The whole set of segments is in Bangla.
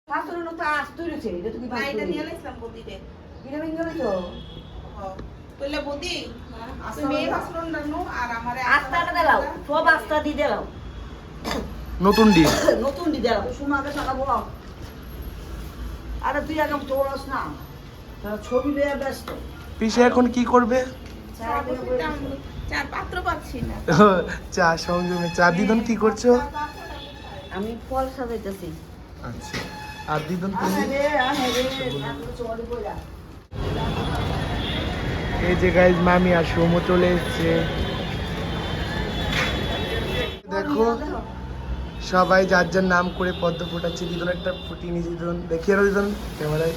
শাশুড়ি তো আস তুইছে এটা তুমি না এটা নিয়ে এলাম বদিতে এটা ভেঙে গেছো তোলে বদি তুমি এই ভাসরন রানো আর আমারে আস্তাটা দাও সব আস্তা দি দাও নতুন ডিম নতুন দি দাও শুনো আগে টাকা বলো আরে তুই আগে তোরস না তারা ছবি লয়ে ব্যস্ত পিসে এখন কি করবে? চার পাত্র পাচ্ছি না চা সঙ্গে চা। দিদন কি করছো? আমি ফল সাজাইতেছি। আচ্ছা, আর দিদন তুমি? এই যে গাইজ মামি আর সোমো চলে এসছে। দেখো সবাই যার যার নাম করে পদ্ম ফোটাচ্ছে। দিদন একটা ফুটিয়ে নিয়েছে। দিদন দেখিয়ে আরো দিদন ক্যামেরায়।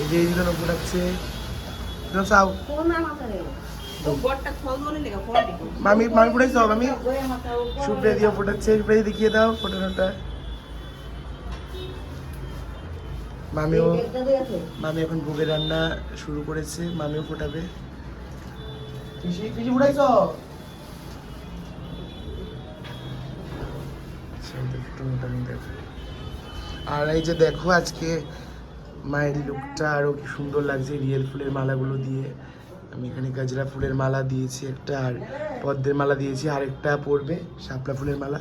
এই যে দিদন ফোটাচ্ছে। দিদন চাও মামি মামি ফোটাইছো? মামি সুপ্রিয়া দিয়ে ফোটাচ্ছে। সুপ্রিয়া দেখিয়ে দাও ফোটানোটা। মামি এখন ভোগের রান্না শুরু করেছে। মামিও ফোটাবে। পিসি ফোটাইছো? আর এই যে দেখো আজকে মায়ের লুকটা আরো কি সুন্দর লাগছে রিয়েল ফুলের মালাগুলো দিয়ে। আমি এখানে গাজরা ফুলের মালা দিয়েছি একটা, আর পদ্মের মালা দিয়েছি, আর একটা পরবে শাপলা ফুলের মালা।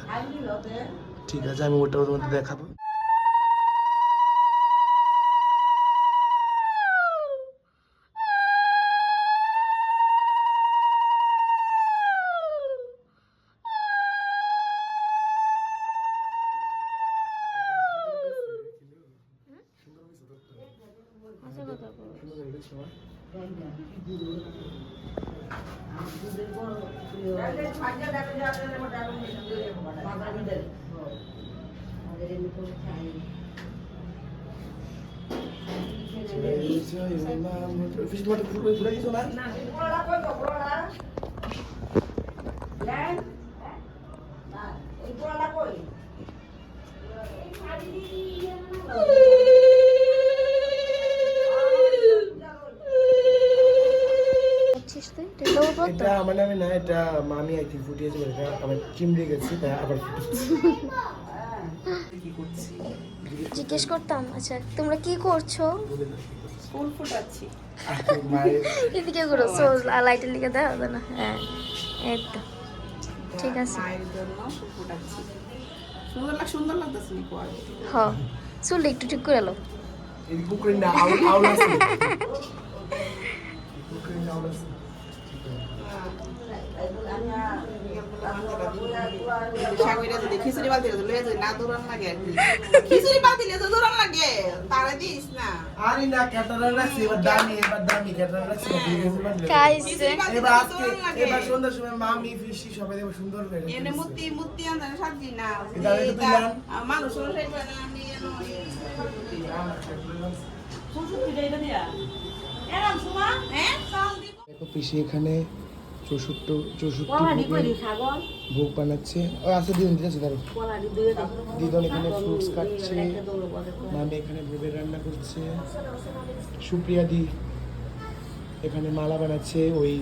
ঠিক আছে, আমি ওটাও তোমাদের দেখাবো। এটা আমার নামে না, এটা মামি আই থিঙ্ক ফুটিয়েছে। এটা আমার চিমড়ে গেছে তাই আবার জিজ্ঞেস করতাম। আচ্ছা তোমরা কি করছো? ফুল ফুটাচ্ছি। এদিকে করো সোল লাইটের লিখে দেওয়া হবে না। হ্যাঁ এই তো ঠিক আছে। মায়ের জন্য ফুল ফুটাচ্ছি। সুন্দর লাগতেছে নি কোয়ালিটি। হ্যাঁ চুল একটু ঠিক করে লো। এই কুকুর না আউলা আছে। কুকুর না আউলা আছে। খিচুড়ি বালতি না দৌড়ান লাগে। খিচুড়ি বালতি দৌড়ান লাগে তারা দিস না। আরে না ক্যাটারার রাখছি এবার দামি ক্যাটারার রাখছি। এবার আজকে এবার সন্ধ্যার সময় মামি ফিশি সবাই দেব সুন্দর করে এনে মুতি আনতে সাজি না। মানুষ সেই করে আমি দেখো পিসি এখানে 64 ভোগ বানাচ্ছে। ও আছে দিদন দিতেছে ধরো। দিদন এখানে ফ্রুটস কাটছে। মামি এখানে ভোগের রান্না করছে। সুপ্রিয়া দি এখানে মালা বানাচ্ছে ওই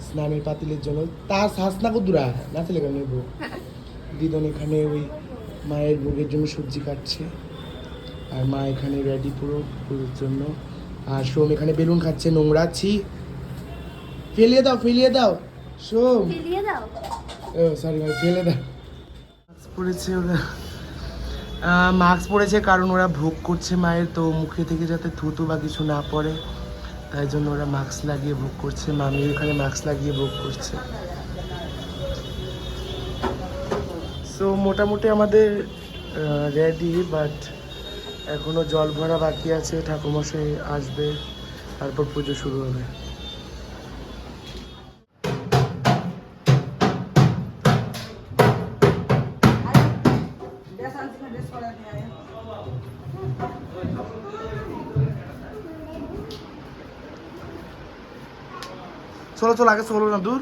স্নানের পাতিলের জন্য। তার হাসনা কদুরা না চলে কেন ভোগ। দিদন এখানে ওই মায়ের ভোগের জন্য সবজি কাটছে। আর মা এখানে রেডি পুরো পুজোর জন্য। আর সোম এখানে বেলুন খাচ্ছে। নোংরা ছি ফেলিয়ে দাও সোম ফেলিয়ে দাও। ও সরি ভাই ফেলে দাও। পড়েছে ওরা মাস্ক পরেছে কারণ ওরা ভোগ করছে মায়ের, তো মুখে থেকে যাতে থুতু বা কিছু না পড়ে তাই জন্য ওরা মাস্ক লাগিয়ে ভোগ করছে। মামি এখানে মাস্ক লাগিয়ে ভোগ করছে। সো মোটামুটি আমাদের রেডি, বাট এখনো জল ভরা বাকি আছে। ঠাকুরমশাই আসবে তারপর পুজো শুরু হবে। চলো আগে চলো না দূর।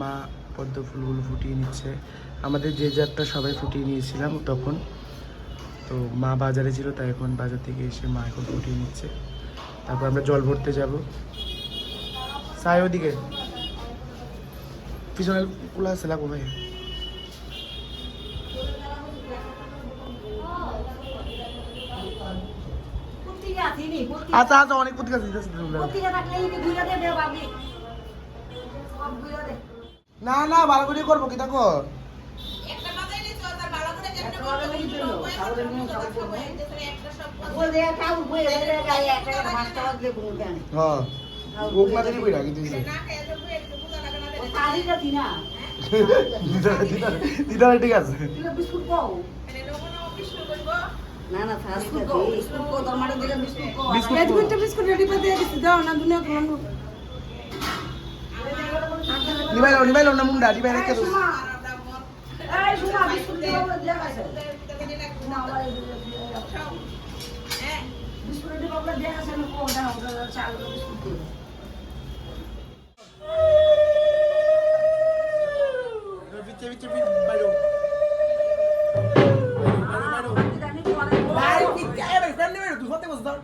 মা পদ্ম ফুলগুলো ফুটিয়ে নিচ্ছে। আমাদের যে যারটা সবাই ফুটিয়ে নিয়েছিলাম তখন, তো মা বাজারে ছিল, তাই এখন বাজার থেকে এসে মা এখন ফুটিয়ে নিচ্ছে। তারপর আমরা জল ভরতে যাব। সাই ওদিকে পিছনে কুলা আছে, লাগবো ভাই। আচ্ছা আচ্ছা, অনেক পত্রিকা না না, ভালো করে করবো কি দেখো। একটা বাজাই নিছো তার ভালো করে কেমনে করবে হ্যাঁ বুক না দেরি বইরা কিন্তু না খেয়ে যাবে একটু বুঝা লাগে না দিদা ঠিক আছে। মানে লোকনা অফিস করব না না বিস্কুট কো তোমার দিকে বিস্কুট কো বিস্কুট রেডি করে দিয়ে দিছি দাও না দুনিয়া কোন নিবাইলো না মুন্ডা নিবাই রেখে দাও। এই শোনা বিস্কুট দিয়ে দিয়া গেছে না আমার হ্যাঁ বিস্কুট দিয়ে বাবলা দিয়া গেছে না কো দাও চাল বিস্কুট দিয়ে বিচে বিচে বাইরো জানি পরে ভাই কি চাই ভাই ফ্রেন্ড নেবে তুই হতে বস দাও।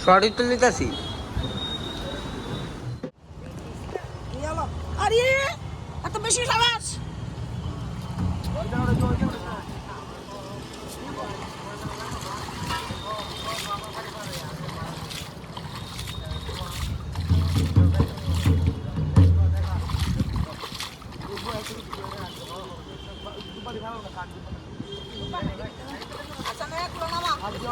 শর্ট তো নিতেছি। আরে এত বেশি সাবাস আচ্ছা না একটু নামা আচ্ছা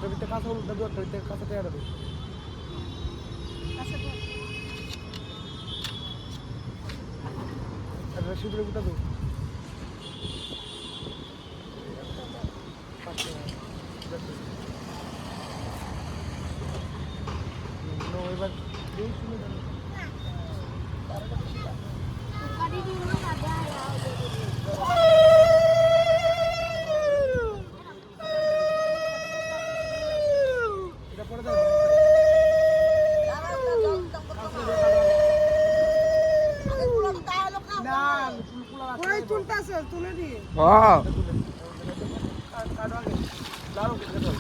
ওটার ভিতরে কাঁচা হলুদ দেবো, ওটার ভিতরে কাঁচা পেয়ারা দেবো। আর রসিদের গুঁটা দেবো। এবার এই শুনে দেবো। এটা পরে দেবো। না পুরাই তুলতেছে, তুলে দিয়ে হ্যাঁ লাড়ো করে দাও।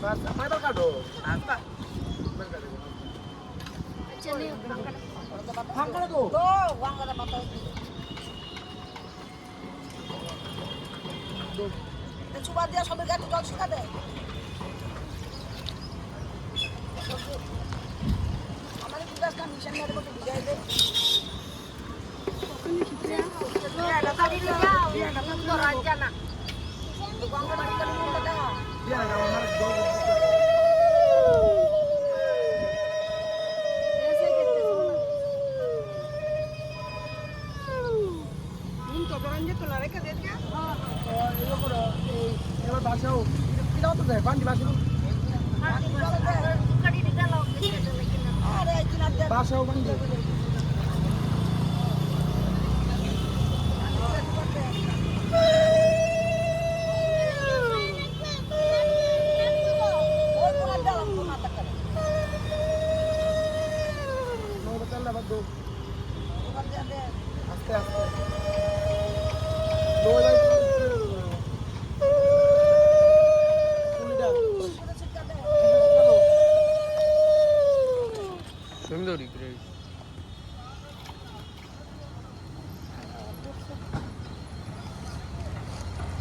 বাস মাইবার কাটো আস্তা মাইবার কাটো ফাঙ্কা দাও তো ওয়াঙ্গাটা মাথা চুবা দিয়া সবাই গাছে জল শুকা দেয়। আমাদের বিকাশ না মিশন মেরে মতো বুঝাই দেয়। গঙ্গা বাড়ি করে মনটা দেখা দিয়া না আমার জল এবার বাসাও কিনা তো দেয় বান্ডি বাসা বাসাও বান্ডি আস্তে আস্তে সুন্দরী গ্রেস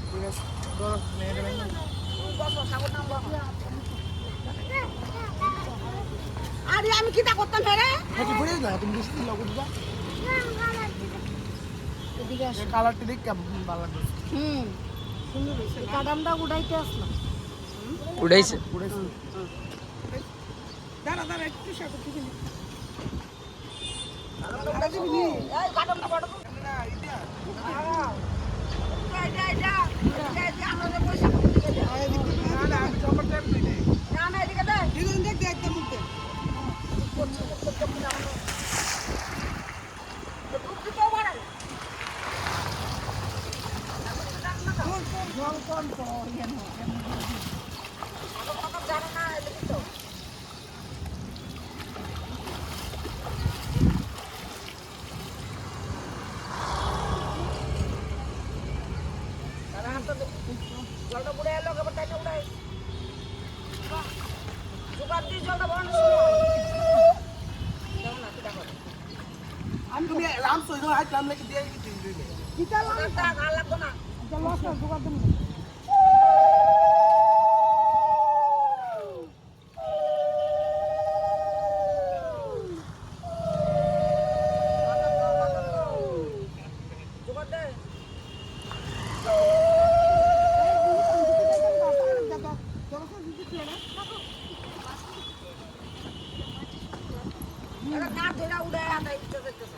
ঠিক আছে ধরো মেয়েদের আরে আমি কিটা করতাম রে হাতি ঘুরে না তুমি বৃষ্টি লাগো দিবা এদিকে এই কালারটা দেখ কেমন ভালো লাগছে সুন্দর হয়েছে কাদামটা উড়াইতে আসলাম উড়াইছে ঘুরেছে দাঁড়া দাঁড়া একটু সাথে ঠিক আছে এই কাদামটা বড় না এটা আমরা পয়সা করতে গেলে না না চপার টাইম দিই না এদিকে দে দিন দেখ দেখ একদম মুখে জলটা বুড়ে এলো এবার তাই উড়াই জোগাড় দিয়ে জলটা বড় আমি তুমি রাম সই দাও আজ রাম লাগি দিয়ে দিই কিটা লাগতো না এটা লস না জোগাড় দেব জোগাড় দে এটা কাঠ ধরে উড়ে আটা ইচ্ছা করতেছে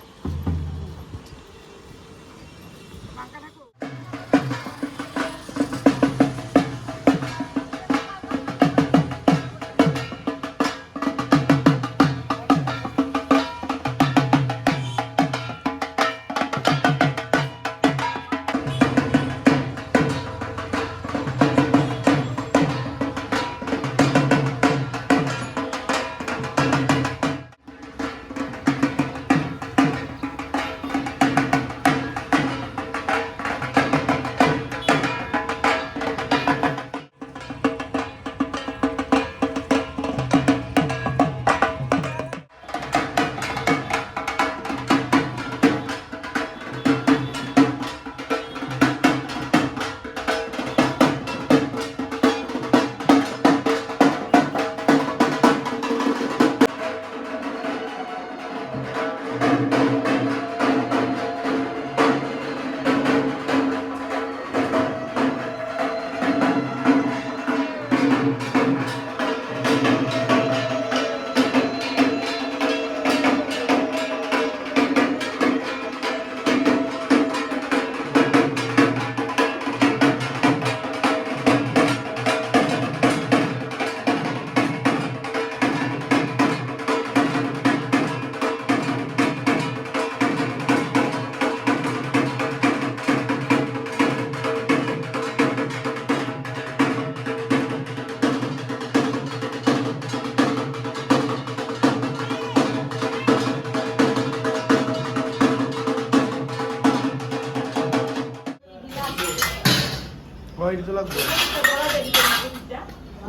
এটা তো লাগবে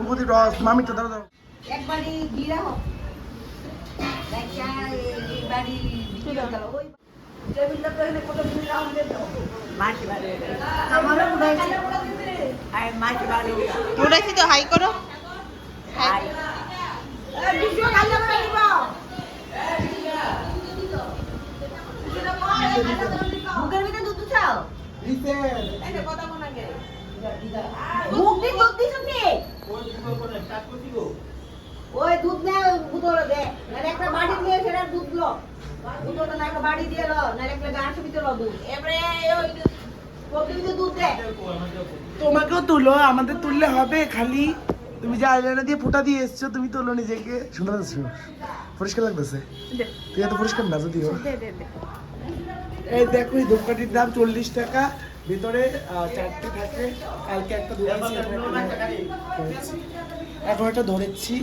উপদি রস মামিটা ধরো দাও একবারই জিরা হোক দেখা এইবারই জিরা দাও ওই টেবিলটা তো এনে কত দিন রাউন্ড দে দাও মাটি বাড়ি আমারও উড়াইছে আর মাটি বাড়ি উড়াইছি তো হাই করো হাই এই বিজু গালে বলে দিব মুখের ভিতরে দুধ চাও দিতে এই কথা মনে আগে মুখ দিয়ে দুধ দিছ কি ওই দুধ নে বুতলে দে নালে একটা বাড়ি দিয়ে সেটা দুধ লো বুতলে না একটা বাড়ি দিয়ে লো নালে একটা গাছ ভিতরে লো দুধ এবারে ওই প্রতিদিন দুধ দে তোমাকেও তুলো আমাদের তুললে হবে খালি তুমি যে আইলাইনার দিয়ে ফোঁটা দিয়ে এসছো তুমি তোলো নিজেকে সুন্দর লাগছে পরিষ্কার লাগতেছে তুই এত পরিষ্কার না যদিও এই দেখো এই ধূপকাঠির দাম 40 টাকা ভিতরে 4টে থাকে কালকে একটা ধরেছি এখন একটা ধরেছি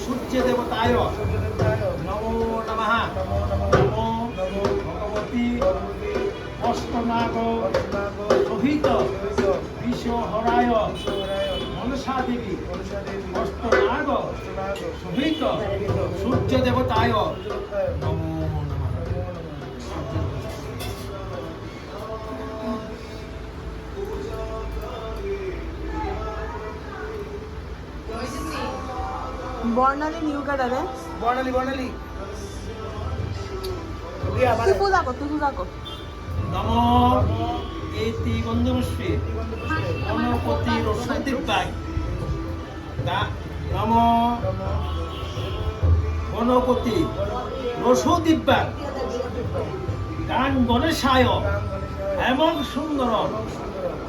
সূর্য দেবতায় নমো নমঃ নমো ভগবতী অষ্টনাগ সহিত বিশ্বহরায় মনসা দেবী অষ্টনাগ সহিত সূর্য দেবতায় নমো নমঃ। বর্ণালী নিউ কাটারে বর্ণালী তুই পূজা কর নম এতি গন্ধপুষ্পে গণপতি রসদিব্যায় নম গণপতি রসদিব্যায় গান গণেশায় এমন সুন্দর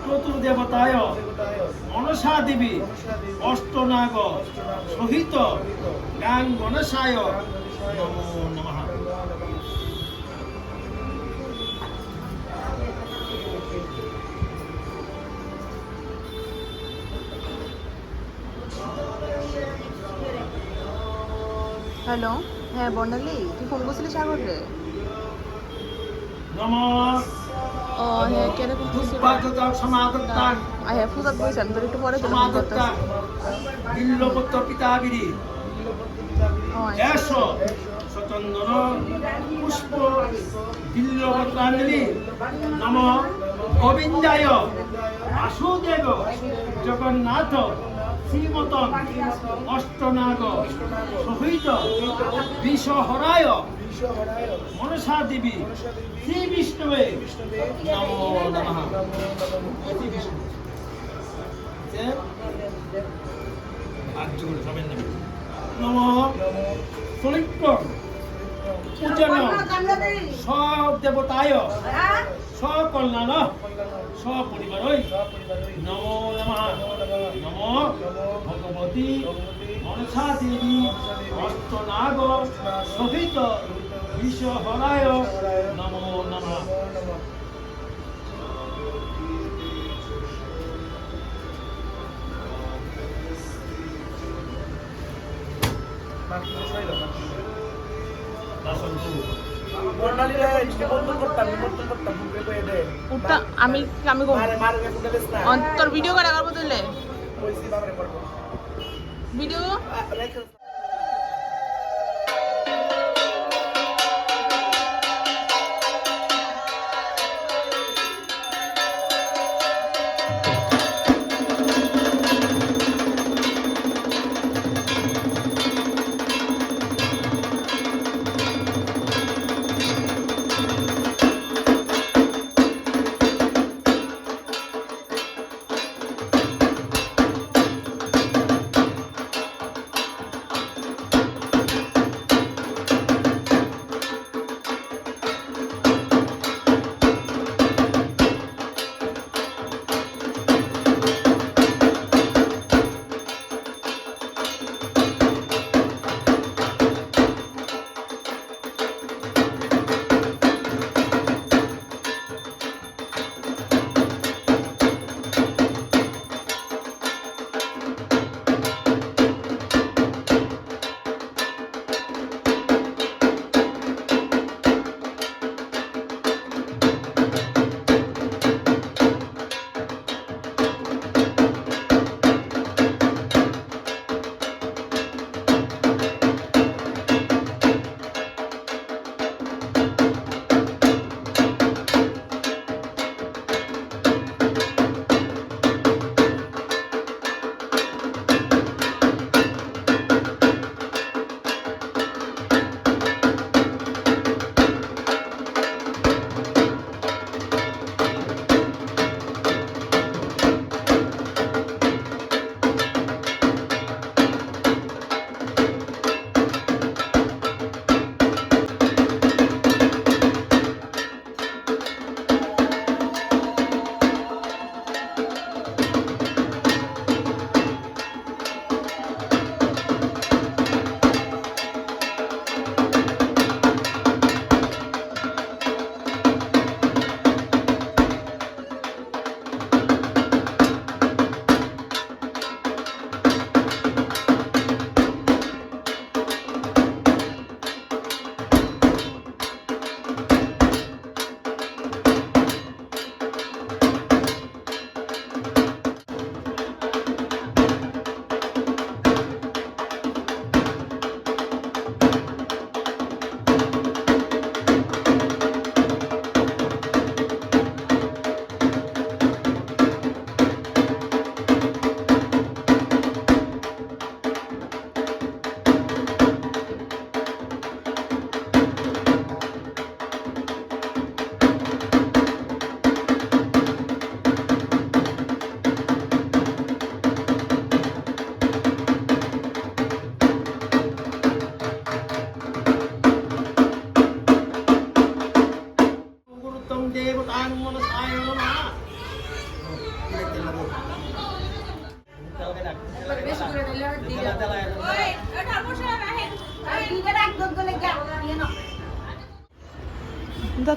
চতুর্দেবতায় মনসা দেবী অষ্টনাগ সহিত গান গণেশায় নমো নমঃ। হ্যালো, হ্যাঁ বর্ণালী, তুই ফোন করছিলি সাগর রে? নমঃ ও হ্যাঁ, কেরকম দুর্বাগতাং সমাগতাং হ্যাঁ পূজা বলছেন তোর একটু পরে ফোন সমাগতাং বিল্লপত্র পিতাগিরি এস সচন্দন পুষ্প বিল্লপত্রাঞ্জলি নম গোবিন্দায় বাসুদেব জগন্নাথ শ্রীমতন অষ্টনাগ সহিত বিষহরায় মনসা দেবী শ্রী বিষ্ণুবে নমো নমঃ। নমঃ সলিক্ষ পূজন সব দেবতায় সকল্যাণ সপরিবার নমো নমঃ। নমো ভগবতী মনসা দেবী অষ্টনাগ সহিত বিষহরায় নমো নমঃ। আমি আমি তোর ভিডিও করে করবো তুললে ভিডিও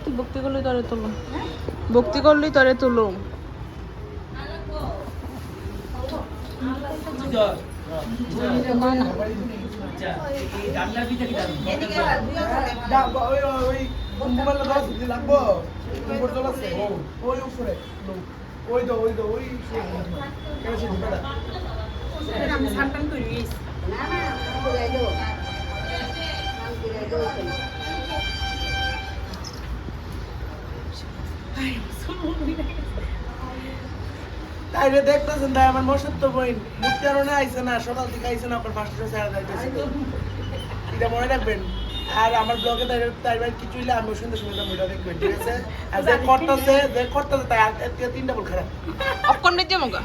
তুই ভক্তি করলি তরে তুলো, ভক্তি করলি তরে তুলো। জানলার দিকে কি যাবে? এদিকে আর দুইও থাকে। ওই কুম্ভমেলা দাও দিদি লাগবো কুম্ভর জল আছে ওই উপরে ওই কেন সে ঢুকে আমি সানটান করে গেছি। না না ঘুরে যাও ঘুরে যাও তাই রে দেখতেছেন তাই আমার মশত্ব বইন মুক্তি আরনে আইছে না সকাল থেকে আইছে না আপনার ফার্স্ট ছেড়ে যাইতেছে এটা মনে রাখবেন আর আমার ব্লগে তাই ভাই কিছু হইলে আমি সুন্দর সুন্দর ভিডিও দেখবেন ঠিক আছে আর যে করতেছে তাই আর তিনটা বল খারাপ অকন নিতে মগা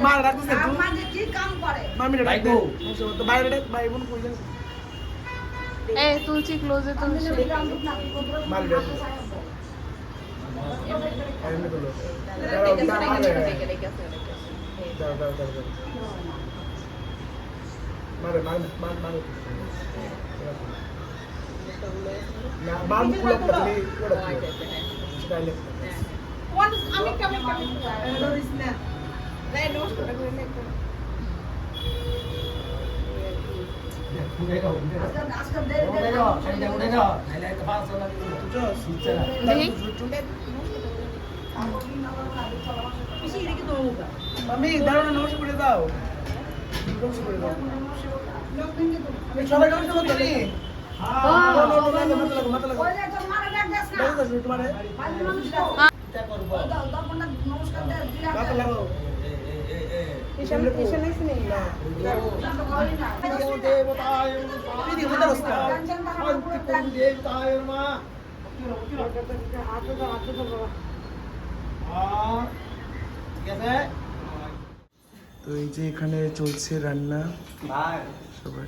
মার রাখতেছে আমাদের কি কাম করে মামিরে রাখবো তো বাইরে ডাক ভাই বোন কই যান এই তুলছি ক্লোজে তুলছি মার রাখবো এমনি বলো দাও মারে না বাম পুরো পতলি পুরো স্টাইলে আমি কেমন লরিস না নাই নমস্কার করে নে আজকাল দেরি মামি দাঁড়ানো নমস্কার করে দাও নমস্কার করে দাও সবাই নমস্কার করতে নি মাথা লাগো ওই যে তোর মারা ডাক দাস না তোমারে ভালো মানুষ এটা করব দাও দর্পণটা নমস্কার দে দিলা মাথা লাগো তো এই যে এখানে চলছে রান্না সবার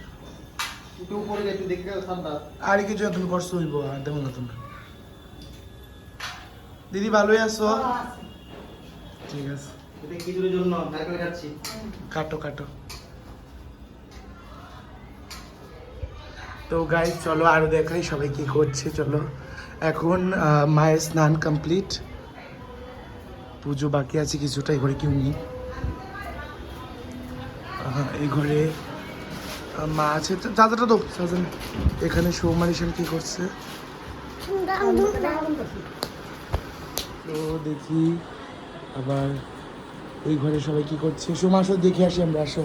আর কিছু তুমি করছো হইব আর দেবো না তোমরা দিদি ভালোই আছো ঠিক আছে কাটো তো গাইস চলো আরো দেখাই সবাই কি করছে চলো এখন মায়ের স্নান কমপ্লিট পুজো বাকি আছে কিছুটা এই ঘরে কেউ নেই এই ঘরে মা আছে চাচাটা তো চাচা এখানে সৌমারিশান কি করছে তো দেখি আবার ওই ঘরে সবাই কি করছে সোমা আসো দেখে আসি আমরা আসো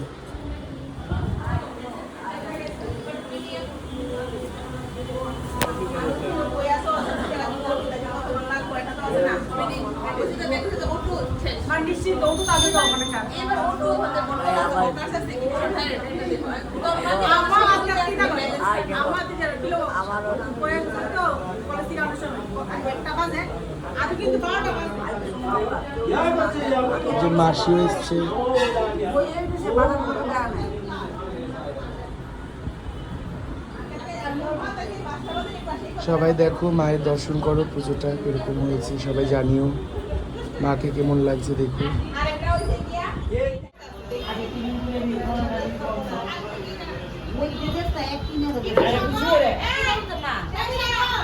যে মাসিও এসছে সবাই দেখো মায়ের দর্শন করো পুজোটা কিরকম হয়েছে সবাই জানিও মাকে কেমন লাগছে দেখো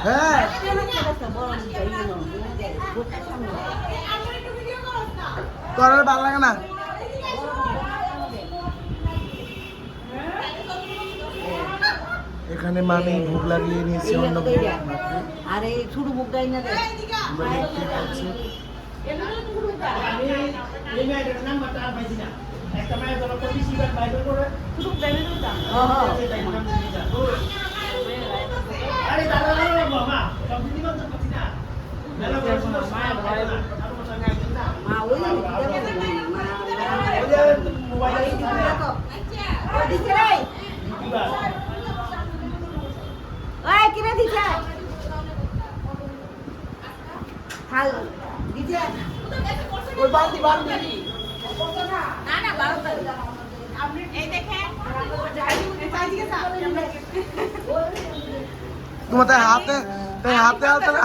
হ্যাঁ তোর আর ভালো লাগে না এখানে মামি ভোগ লাগিয়ে নিয়েছে অন্য ভোগ আর এই ছোট মুখ দেয় না রে আমরা দেখতে পাচ্ছি। মা ওই দিচ্ছে রে ওই কিরে দিচ্ছে হাল দিচ্ছে ওই বালতি না 12টা আপনি এই দেখেন তোমার তাই হাতে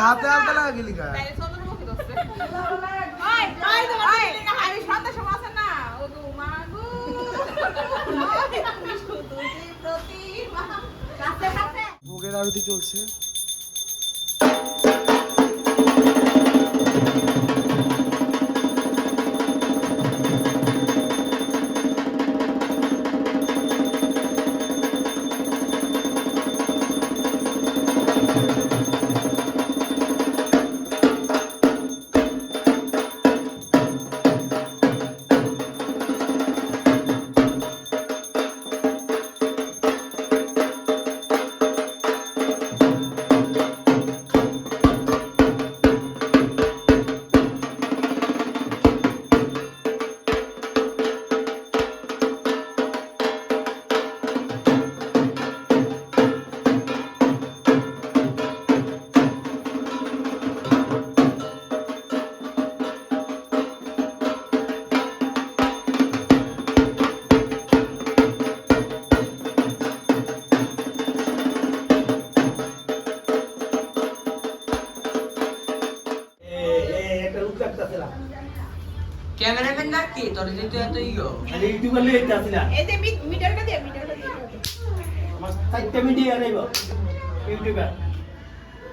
হাতে লাগা গেলি কা তাইলে চন্দ্রমুখী দছে ওই আমি সন্ধ্যা সময় আছে না ও গো মাগো তুই প্রতি কাছে কাছে ভোগের আরতি চলছে। ক্যামেরাম্যান নাকি তোর যে তুই এত ইয়ো ইউটিউবার লিয়ে আসিলা এই যে মিটারটা দিয়ে আমার 4টা মিডিয়া আইব ইউটিউবার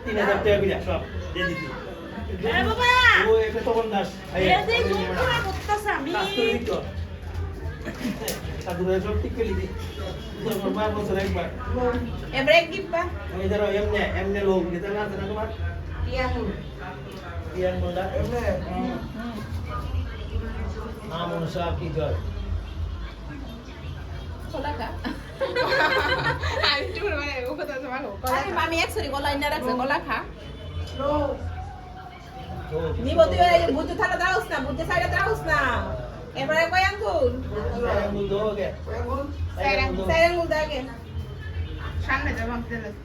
3000 টাকা করে সব দিয়ে দিছি আরে বাবা ও একটা তখন দাস এই যে জুম করে করতেছ আমি সাধুরে সব ঠিক করে দিই তোমার বছর একবার এ ব্রেক দিবা এই ধরো এমনে লোক যেটা না আছে না তোমার ইয়ান বলদা এমনে মনুষ্য কি জয় কলাকা আইটু মানে ও কথা জানো আরে মামি একসরি গলা ইনা রাখছে গলা খা নিবো তুই বুঝতে থাকা দাওস না বুঝতে সাইডে দাওস না এবারে কই আঙ্গুল সাইডে আঙ্গুল দাগে সামনে যা ভাঙতে লাগে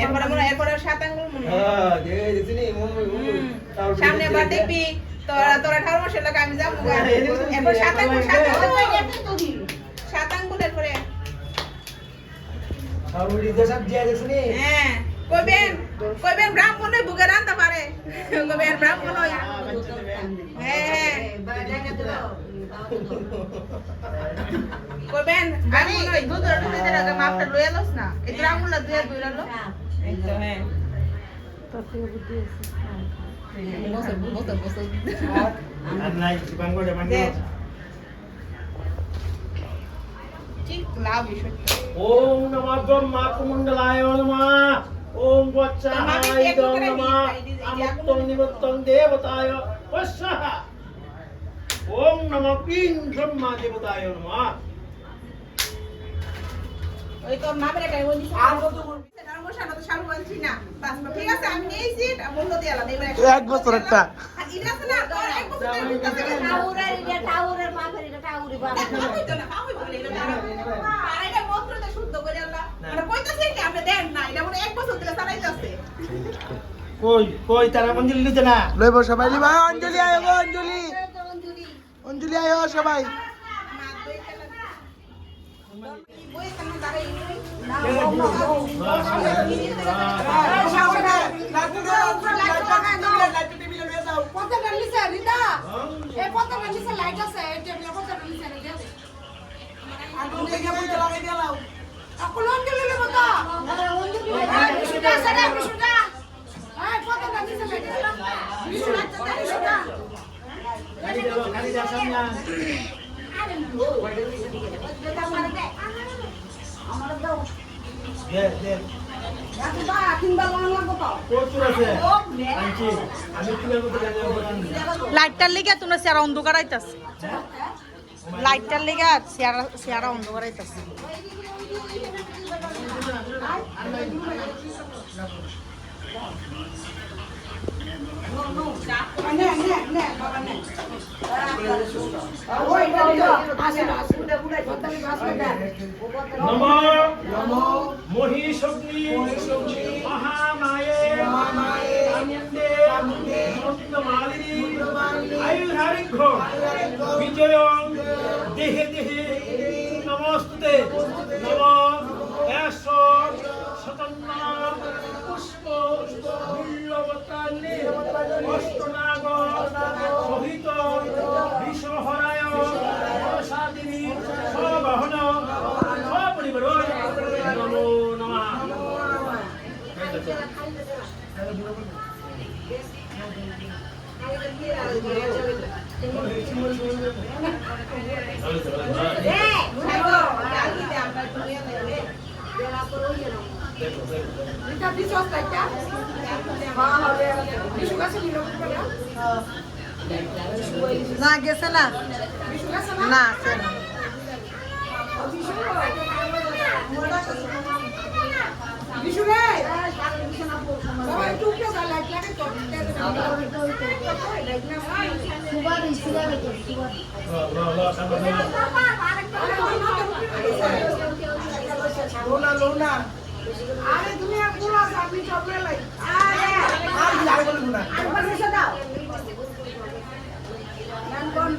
এরপরে 7 আঙ্গুল মনে হ্যাঁ যে দিছিনি সামনে আবার দেখবি তোরা ঠাকুর মশাই লাগে আমি যাবো এরপর 7 আঙ্গুল 7 আঙ্গুলের পরে সাউরি যে সব দিয়া দিছিনি হ্যাঁ কইবেন ব্রাহ্মণ হই বুকে রান্তা পারে কইবেন ব্রাহ্মণ হই হ্যাঁ কইবেন আমি দুধ রুটি দিতে লাগে মাপটা লয়ে লস না এই আঙ্গুলটা দুই দুইরা লো এই তো হ্যাঁ আর নাই বাঙ্গোড়ে বাঙ্গো ঠিক লাভ বিষয় ওম নমঃ ব্রহ্মা কুমণ্ডলায় নমঃ ওম বচ্চায় নমঃ আমত্তং নিবত্তং দেবতায় বৎসঃ ওম নমঃ পিং ব্রহ্মা দেবতায় নমঃ ওই তোর নামের একটা ওই দিছে আর কত মশানো তো সারু বলছি না বাস ঠিক আছে আমি নিয়েছি বন্ধ দিয়ে আলাদা এবারে 1 বছর একটা এটা আছে না তোর 1 বছর টাউরের মাথার এটা টাউরি বাবা হইতো না আমি বলি এটা আর এটা মন্ত্রতে শুদ্ধ করে আল্লাহ মানে কইতাছে কি আপনি দেন না এটা মনে 1 বছর ধরে চালাইতাছে কই তারা মন্দির লিতে না লইব সবাই লিবা অঞ্জলি আয় গো অঞ্জলি আয় সবাই বই কেন দাঁড়াই দে দে এতটা কিনবা লাগবো তো প্রচুর আছে আনছি আমি কিভাবে করতে জানি লাইটটার লেগে তোমরা চেহারা অন্ধকার আইতাছে লাইটটার লেগে চেহারা অন্ধকার আইতাছে নমো নমো মহিষগ্নি মহামায়ে আনন্দে মন্ত্রমালিনী আয়ুধারিঘ্য বিজয়ং দেহে দেহে নমস্তুতে নম এস শতন্ন পুষ্প বিল্লবতান্নি অষ্টনাগ সহিত বিশ্বহরায় সাদিনী সবাহন সপরিবার নমো নমঃ না গেছে না না আছে না আরে তুমি আর পুরো আপনি চপলে লাই আরে আর যাই বলবো না আর পাশে দাও নাম কোন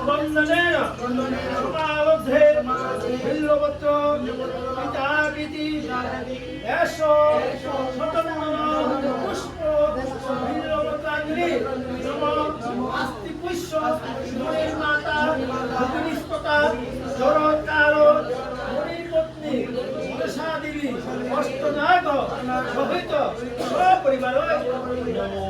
বন্দনেন সমালব্ধে বিল্লবত্র পিতাকৃতি এস শতন্ন পুষ্প বিল্লবতাগ্নি নম আস্তি পুষ্য মনির মাতা ভগিনিস্ততা জরৎকার মনির পত্নী মনসা দেবী অষ্টনাগ সহিত সপরিবার নমো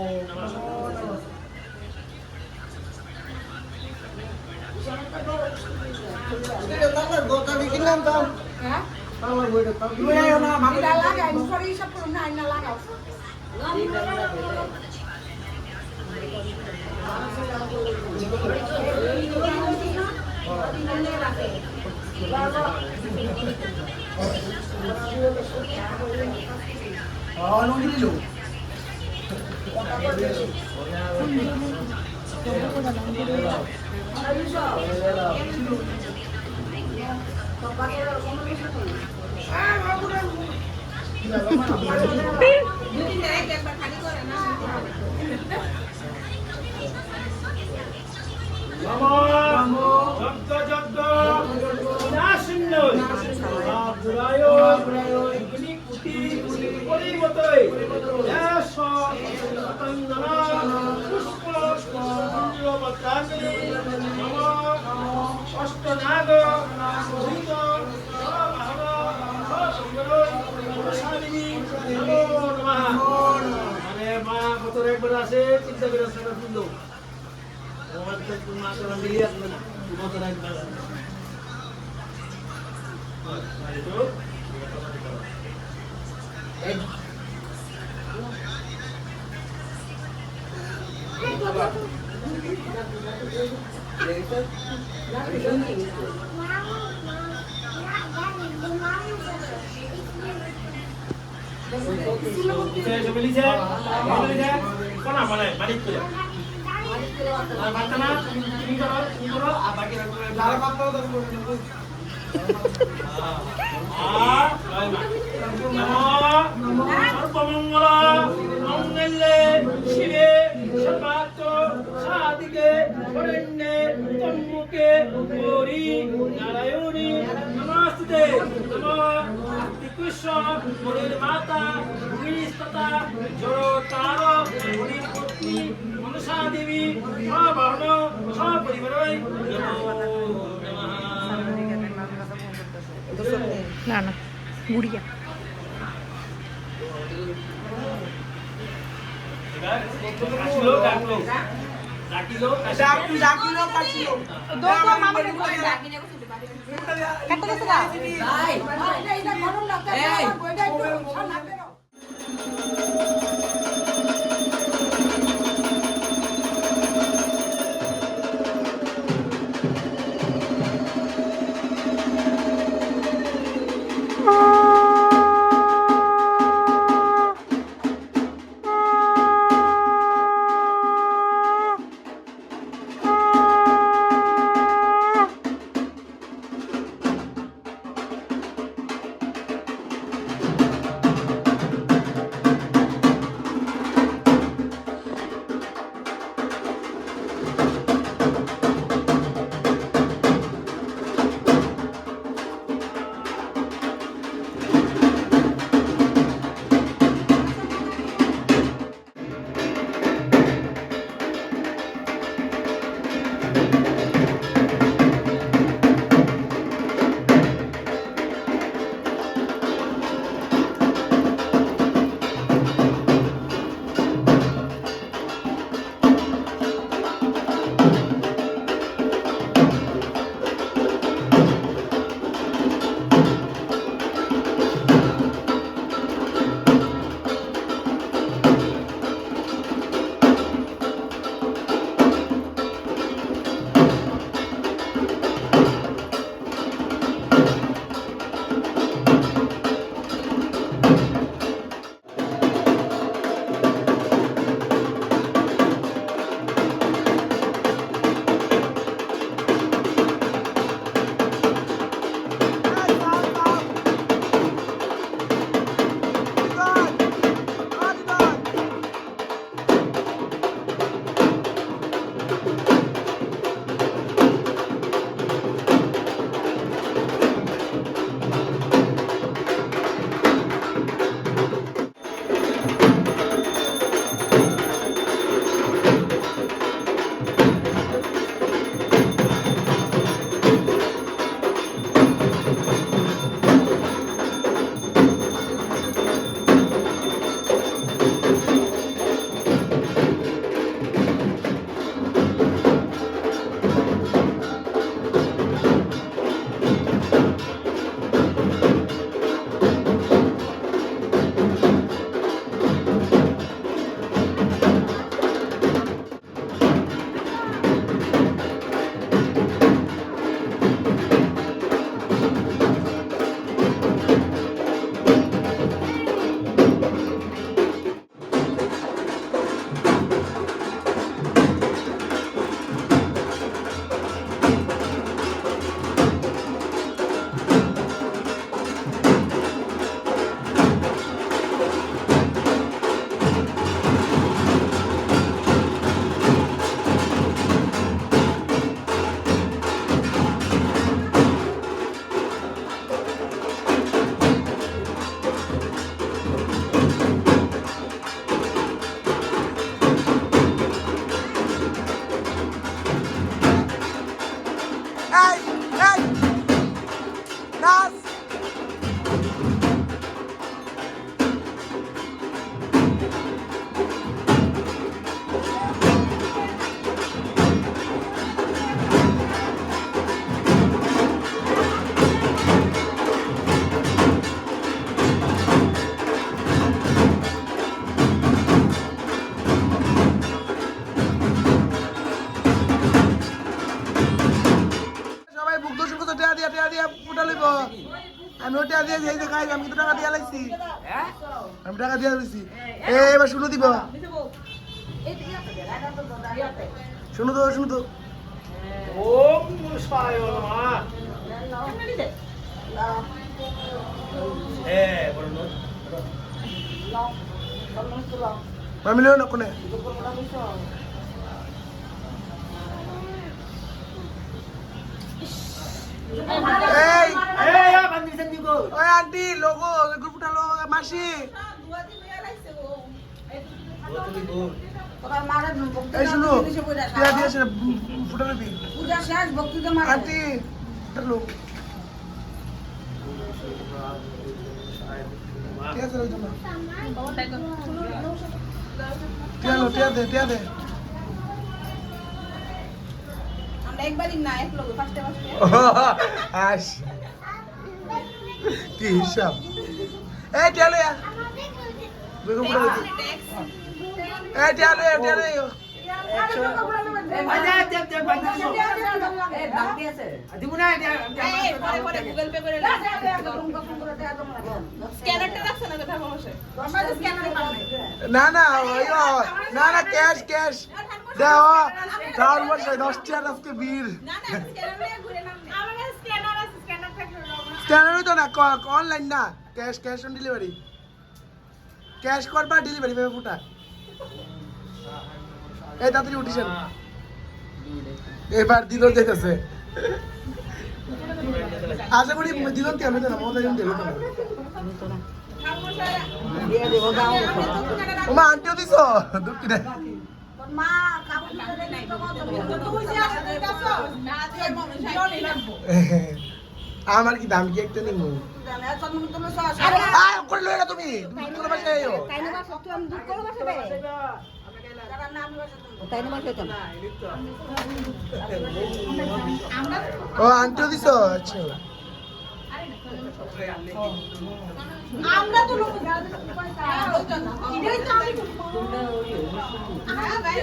নমঃ অষ্টনাগ সহিত মানে মা কত একবার আসে চিন্তা করে আসে শুনলো আমার মা তোরা মিলিয়ে আসবে না কত একবার শিবে সর্বাত্ম সাদিকে শরণ্যে তন্মুখে গৌরী নারায়ণী নমস্তুতে নমঃ কৃষ্ণ মনির মাতা ভগিনিস্ততা জড়তার মনির পত্নী মনসা দেবী সবাহন সপরিবার না না গুড়িয়া আসলো ডাকলো ডাকিলো ডাকিলো কাশিলো আমি ওটা দিয়ে যাই যে গাইজ আমি তো টাকা দিয়ে লাইছি আমি টাকা দিয়ে লাইছি এবার শুনো দিব শুনো তো ওম সায় মা বলো মামিলো না কোনে এই ওই আন্টি লোগো গ্রুপটা লোক মাসি এই শুনো টিয়া দিয়েছে ফুটা নেবি আন্টি লোক টিয়া চলে জন্য টিয়া দে একবারই না এক লোক ফার্স্টে আস কি হিসাব এই চলে বেগম পুরো এই চলে দিব না পরে গুগল পে করে স্ক্যানারটা রাখছ না কথা বলছে স্ক্যানারে না না না না ক্যাশ ক্যাশ দাও তার মধ্যে 10 টাকা আজকে বীর না না স্ক্যানারে ঘুরে নাম আমাদের স্ক্যানার আছে স্ক্যানার থাকলে স্ক্যানারই তো না অনলাইন না cash cash on delivery cash করবা ডেলিভারি পাবে ফুটা এই তাড়াতাড়ি উঠিছেন এবার দিদন যেতেছে আশা করি দিদন কেমন না মজা দিন দিল তো দিয়ে দেবো দাও ওমা আন্টিও দিছো দুঃখী না মা কাপড় কিনে দেই তো তুই যে আসছিস না তুই মনে চাই লাগবো আমার কি দাম কি একটা নিমু জানা তুমি তুমি সস আয় করে লইলা তুমি কোন পাশে আইও তাই না বাস তুই আমি দুধ করে বসবে কারণ নাম বসে তাই না বসে তো ও আন্টিও দিছো আচ্ছা আমরা তো লোক এটাই তো আমি হ্যাঁ ভাই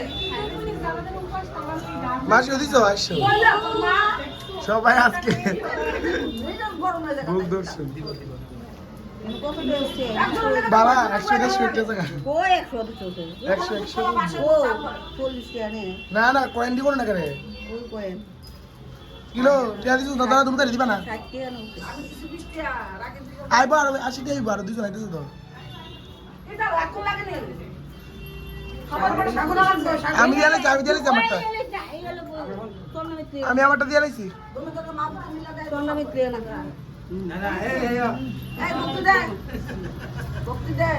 মাসিও দিছো আসো সবাই আজকে গরম হয়ে ভোগ দর্শন কত দিয়েছে বাবা 100 টাকা ও 100 দিতে 100 ও 40 টাকা নে না না কয়েন দিব না করে ওই কয়েন কিলো টিয়া দিছো দাদা তুমি তাই দিবা না 60 টাকা নো আমি 20 টাকা রাখি দিও আইবো আর 80 টাকা আইবো আর 200 আইতেছে তো এটা রাখো লাগে নে খাবার পরে সাগর লাগবে আমি দিয়ে আমারটা তোর নামে তুই আমি আমারটা দিয়ে লাইছি তুমি তোকে মা বাবা মিলা দেয় তোর নামে তুই না না না এই এই ভক্তি দে ভক্তি দে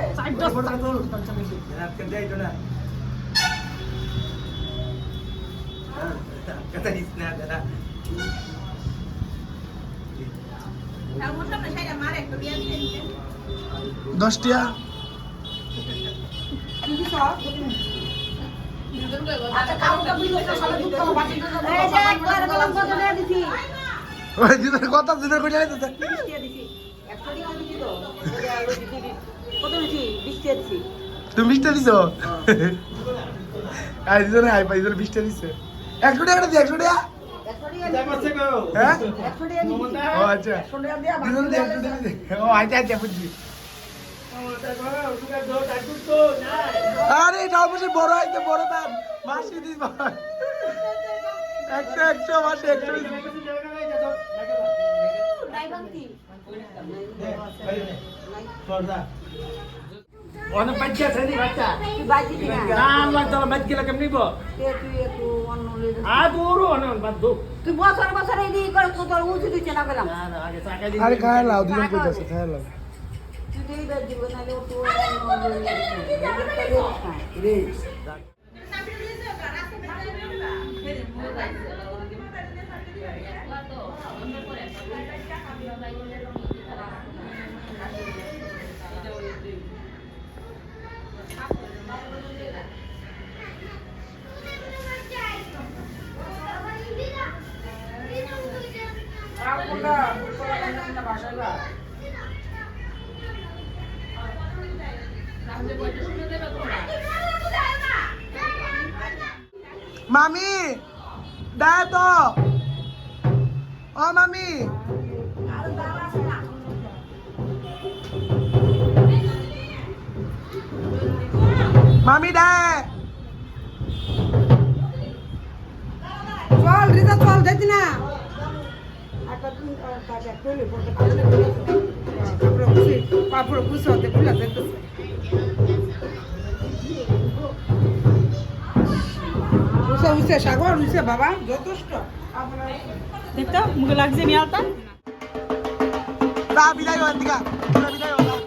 রাত দেই তো না কথা দিস না দাদা তার মধ্যে না সেটা মার একটা বিয়া দিয়ে 10 টাকা আচ্ছা কাউকে বুঝলো তো সবাই দুধ খাবো বাকি এই যে একবার গরম কত দিয়ে দিছি ওই দিনের কথা দিনের কই যাইতেছে 20 টাকা দিছি 100 টাকা দিছি তো কত দিছি 20 টাকা দিছি তুমি 20 টাকা দিছো আই দিনে আই পাই 20 টাকা দিছে 100 টাকা দি 100 টাকা 100 টাকা করছে গো হ্যাঁ 100 টাকা দিছি ও আচ্ছা 100 টাকা দিয়া দিদন দি 100 টাকা দি ও আচ্ছা বুঝছি আরে এটা অবশ্যই বড় হইতে বড় দাম মাসি দিস ভাই 100 মাসে 100 নাই বাংতি অনেক বাচ্চা আছে নি বাচ্চা তুই বাই দিবি না না আমরা তো বাদ গেলে কেমনি নিব তুই একটু অন্য লয়ে যা। আ দূরও অনেক বাদ দু তুই বছর বছর এই দিয়ে করে তোর উঁচু দিচ্ছে না গেলাম না না আগে টাকা দিন আরে খায় লাও দিদন কইতাছে খায় লাও তুই দিয়ে বের দিব না লে তো অন্য লয়ে যা। মামি দাও তো ও মামি মামি দে চল রিতা চল যাইতি না পাপড় খুশি হতে খুলে যাইতেছে উঠে সাগর উঠে বাবা যথেষ্ট দেখতো মুখে লাগছে নি আলতা তা বিদায় হন দিকা বিদায় হন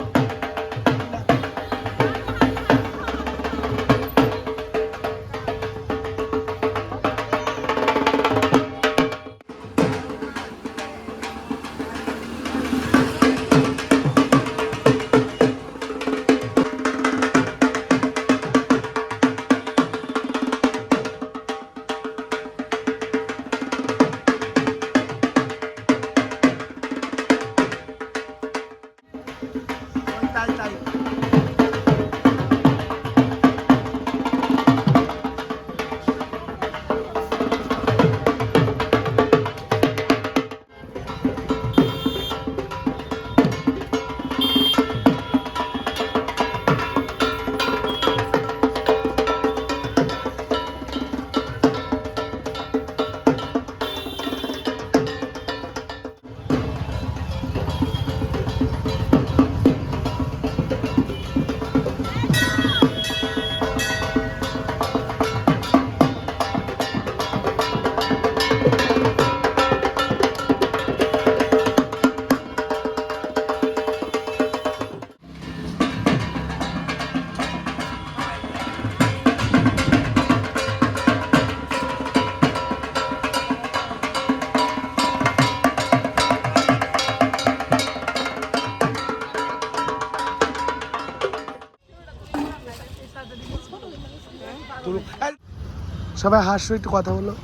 সবাই হাসো, একটু কথা বলো।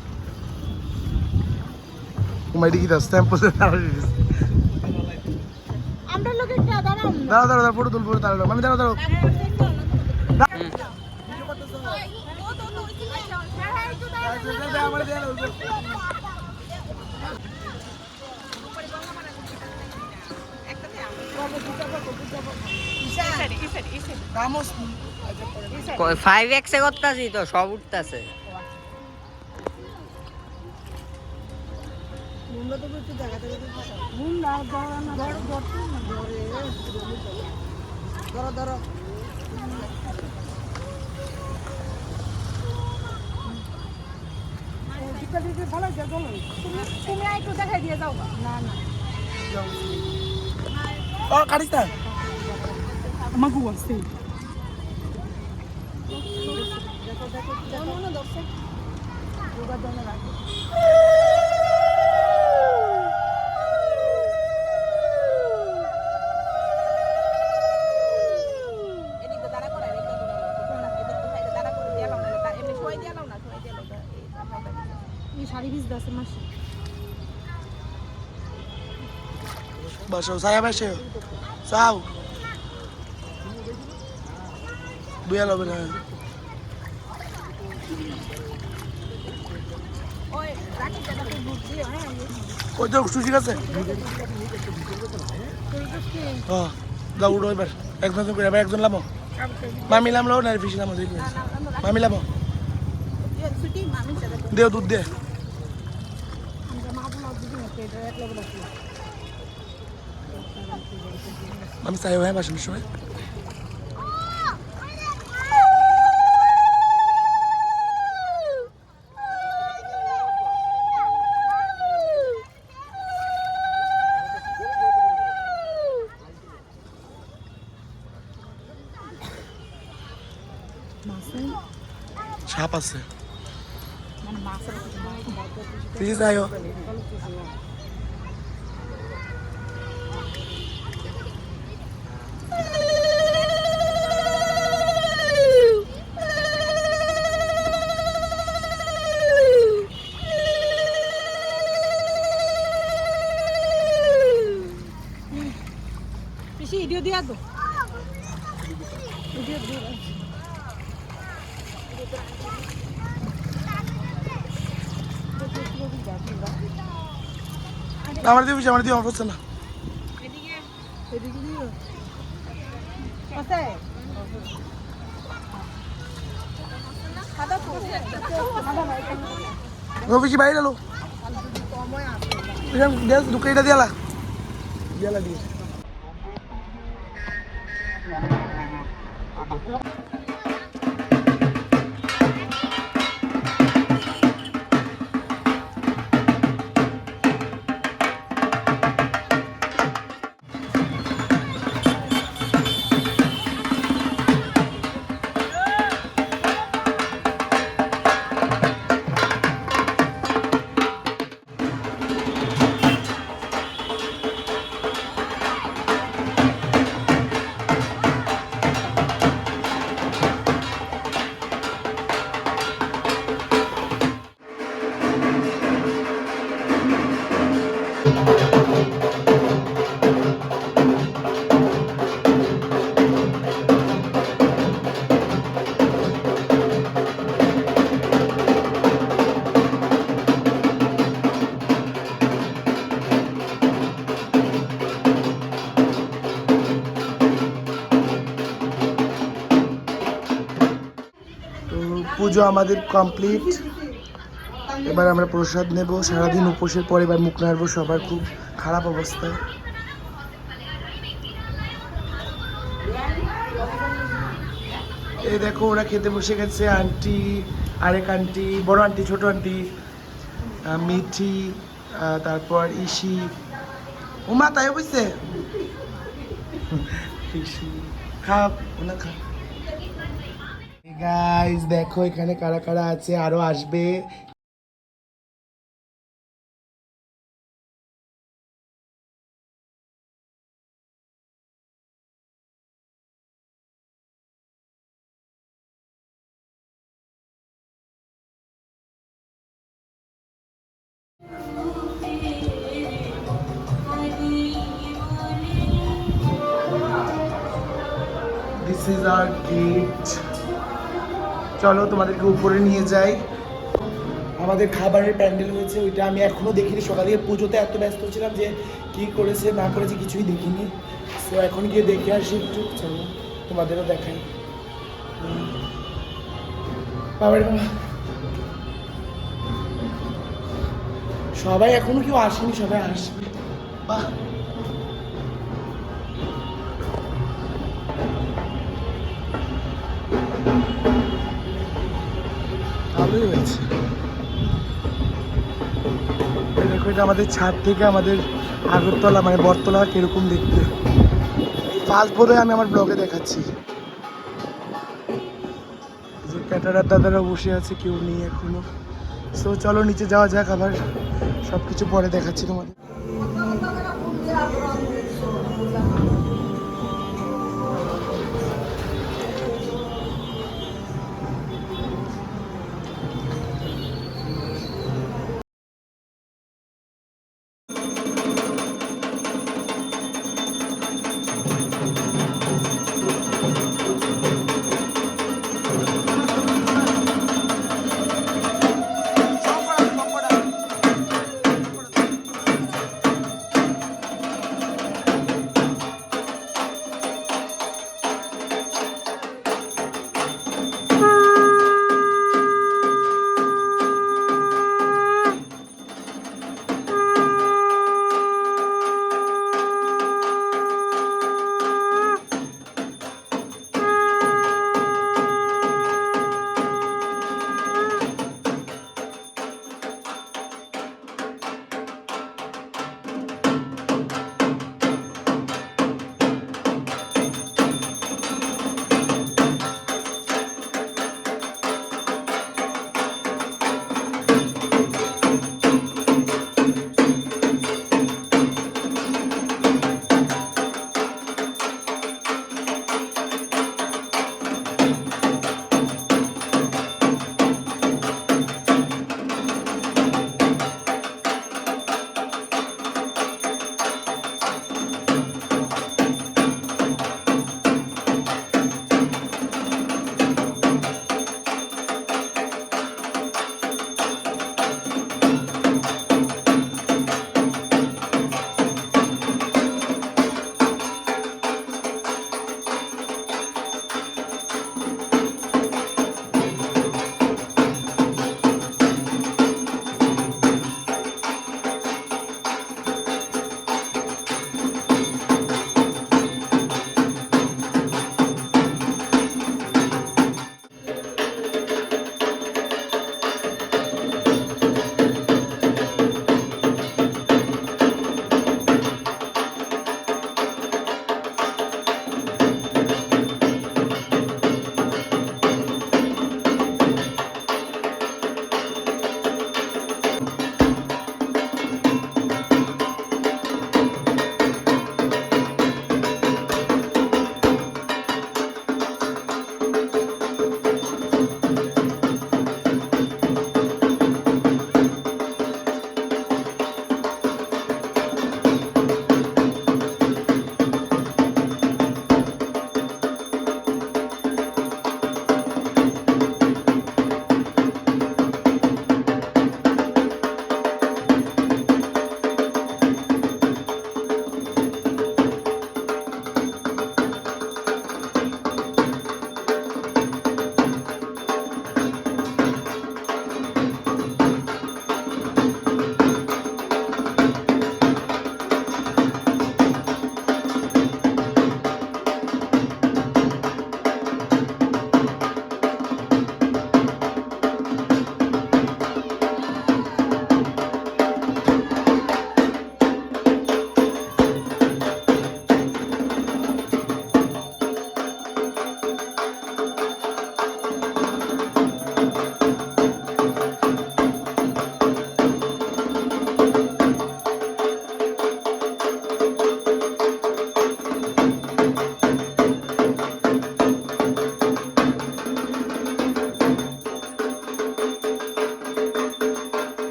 মাইডি কি দাও স্ট্যাম্প পড়ে আমরা লোকে কে দাঁড়াও দাঁড়াও দাঁড়াও দাঁড়াও, ফটো তুলবো, দাঁড়াও আমি, দাঁড়াও দাঁড়াও। ফাইভ এক্সে করতেছি তো সব উঠতেছে। ধরো তুমি একটু দেখাই দিয়ে যাও না না ও কাটিস না আমাকে বলছি বসো সায়া বসে চাও বুয়া লবে না ওই তো সুশি আছে হ্যাঁ যাও উঠো এবার একজন করে এবার একজন লামো মামি লামলো না ফিস লামো মামি লামো দেও দুধ দে আমি চাই হ্যাঁ বাসনের সময় সাপ আছে প্লিজ আয়ো ভিডিও দিয়া তো আমার দিয়ে অফ হচ্ছে না রবিজি বাইরে এলো ঢুকে দিয়ালা দিয়ালা দিয়ে পুজো আমাদের কমপ্লিট। এবার আমরা প্রসাদ নেব। সারাদিন উপোসের পর এবার মুখ নাড়বো, সবার খুব খারাপ অবস্থা। এই দেখো ওরা খেতে বসে গেছে, আন্টি, আরেক আন্টি, বড় আন্টি, ছোট আন্টি, মিঠি, তারপর ইসি, উমা তাই বুঝছে খাপ ওনা খা। গাইস দেখো এখানে কারা কারা আছে, আরো আসবে। This is our gate. চলো তোমাদেরকে উপরে নিয়ে যাই। আমাদের খাবারের প্যান্ডেল হয়েছে, ওইটা আমি এখনো দেখিনি। সকালে পুজোতে এত ব্যস্ত ছিলাম যে কি করেছে না করেছে কিছুই দেখিনি। তো এখন গিয়ে দেখে আসি একটু। চলো তোমাদেরও দেখাই। বাবার বাবা, সবাই এখনো কেউ আসেনি, সবাই আসবে। বাহ, ভালোই হয়েছে। দেখো এটা আমাদের ছাদ থেকে আমাদের আগরতলা মানে বটতলা কিরকম দেখতে। এই ফার্স্ট বোধহয় আমি আমার ব্লগে দেখাচ্ছি। যে ক্যাটারার দাদারা বসে আছে, কেউ নেই এখনো। সো চলো নিচে যাওয়া যাক, আবার সব কিছু পরে দেখাচ্ছি তোমাদের।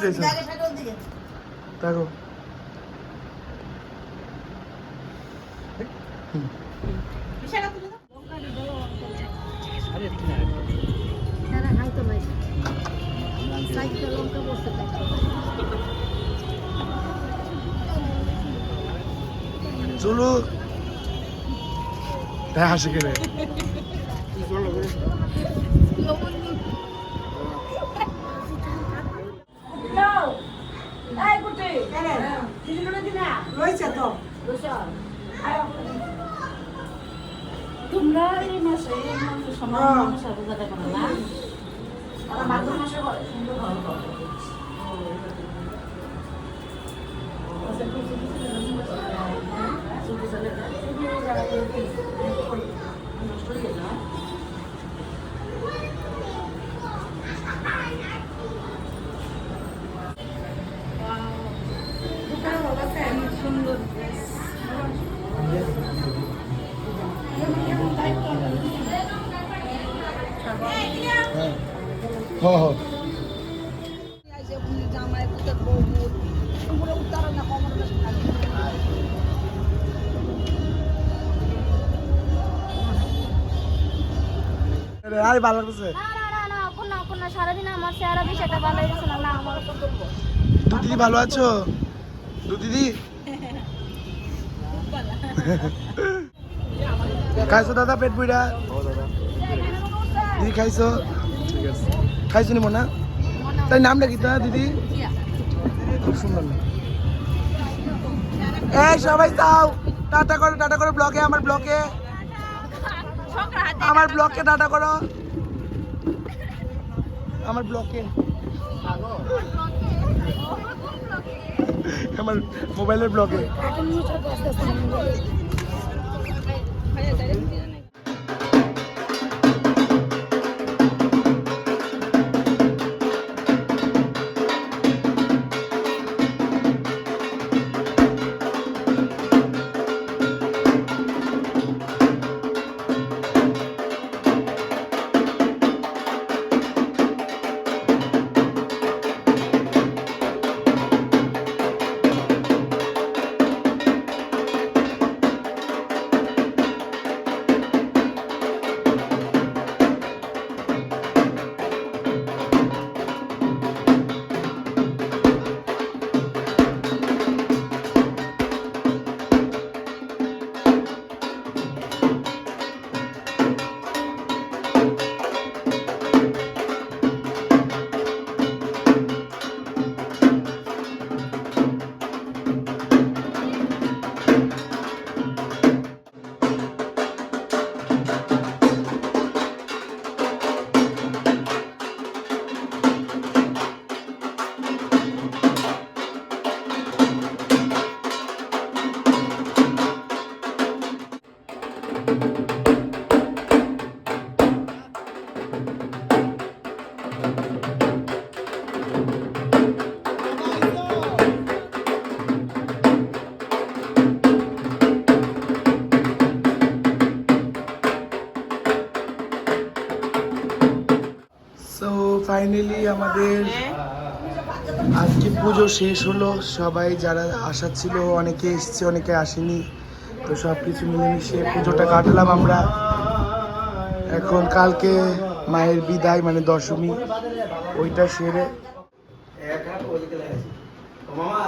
দিয়েছো দেখো চলো তাই হাসি কেনে তোমরা এই মাসে সময় মানুষের রোজাটা করো না তারা মাঘের মাসে করে সুন্দর ভালো করে সুন্দর হ্যাঁ আরে ভালো লাগছে না সারাদিন আমার চেহারা বেশি একটা ভালো হয়েছে না আমার উপর করবো দু দিদি ভালো আছো দু দিদি খাইছো দাদা পেট বুইড়া দিদি খাইছো ঠিক আছে খাইছো নি মনা তাই নামটা কি তা দিদি খুব সুন্দর নাম এই সবাই যাও টাটা করো ব্লগে আমার ব্লগে টাটা করো আমার ব্লগে আমার মোবাইলের ব্লগে ফাইনালি আমাদের আজকে পুজো শেষ হলো সবাই যারা আসা ছিল অনেকে এসছে অনেকে আসেনি তো সব কিছু মিলেমিশে পুজোটা কাটলাম আমরা এখন কালকে মায়ের বিদায় মানে দশমী ওইটা সেরে মামা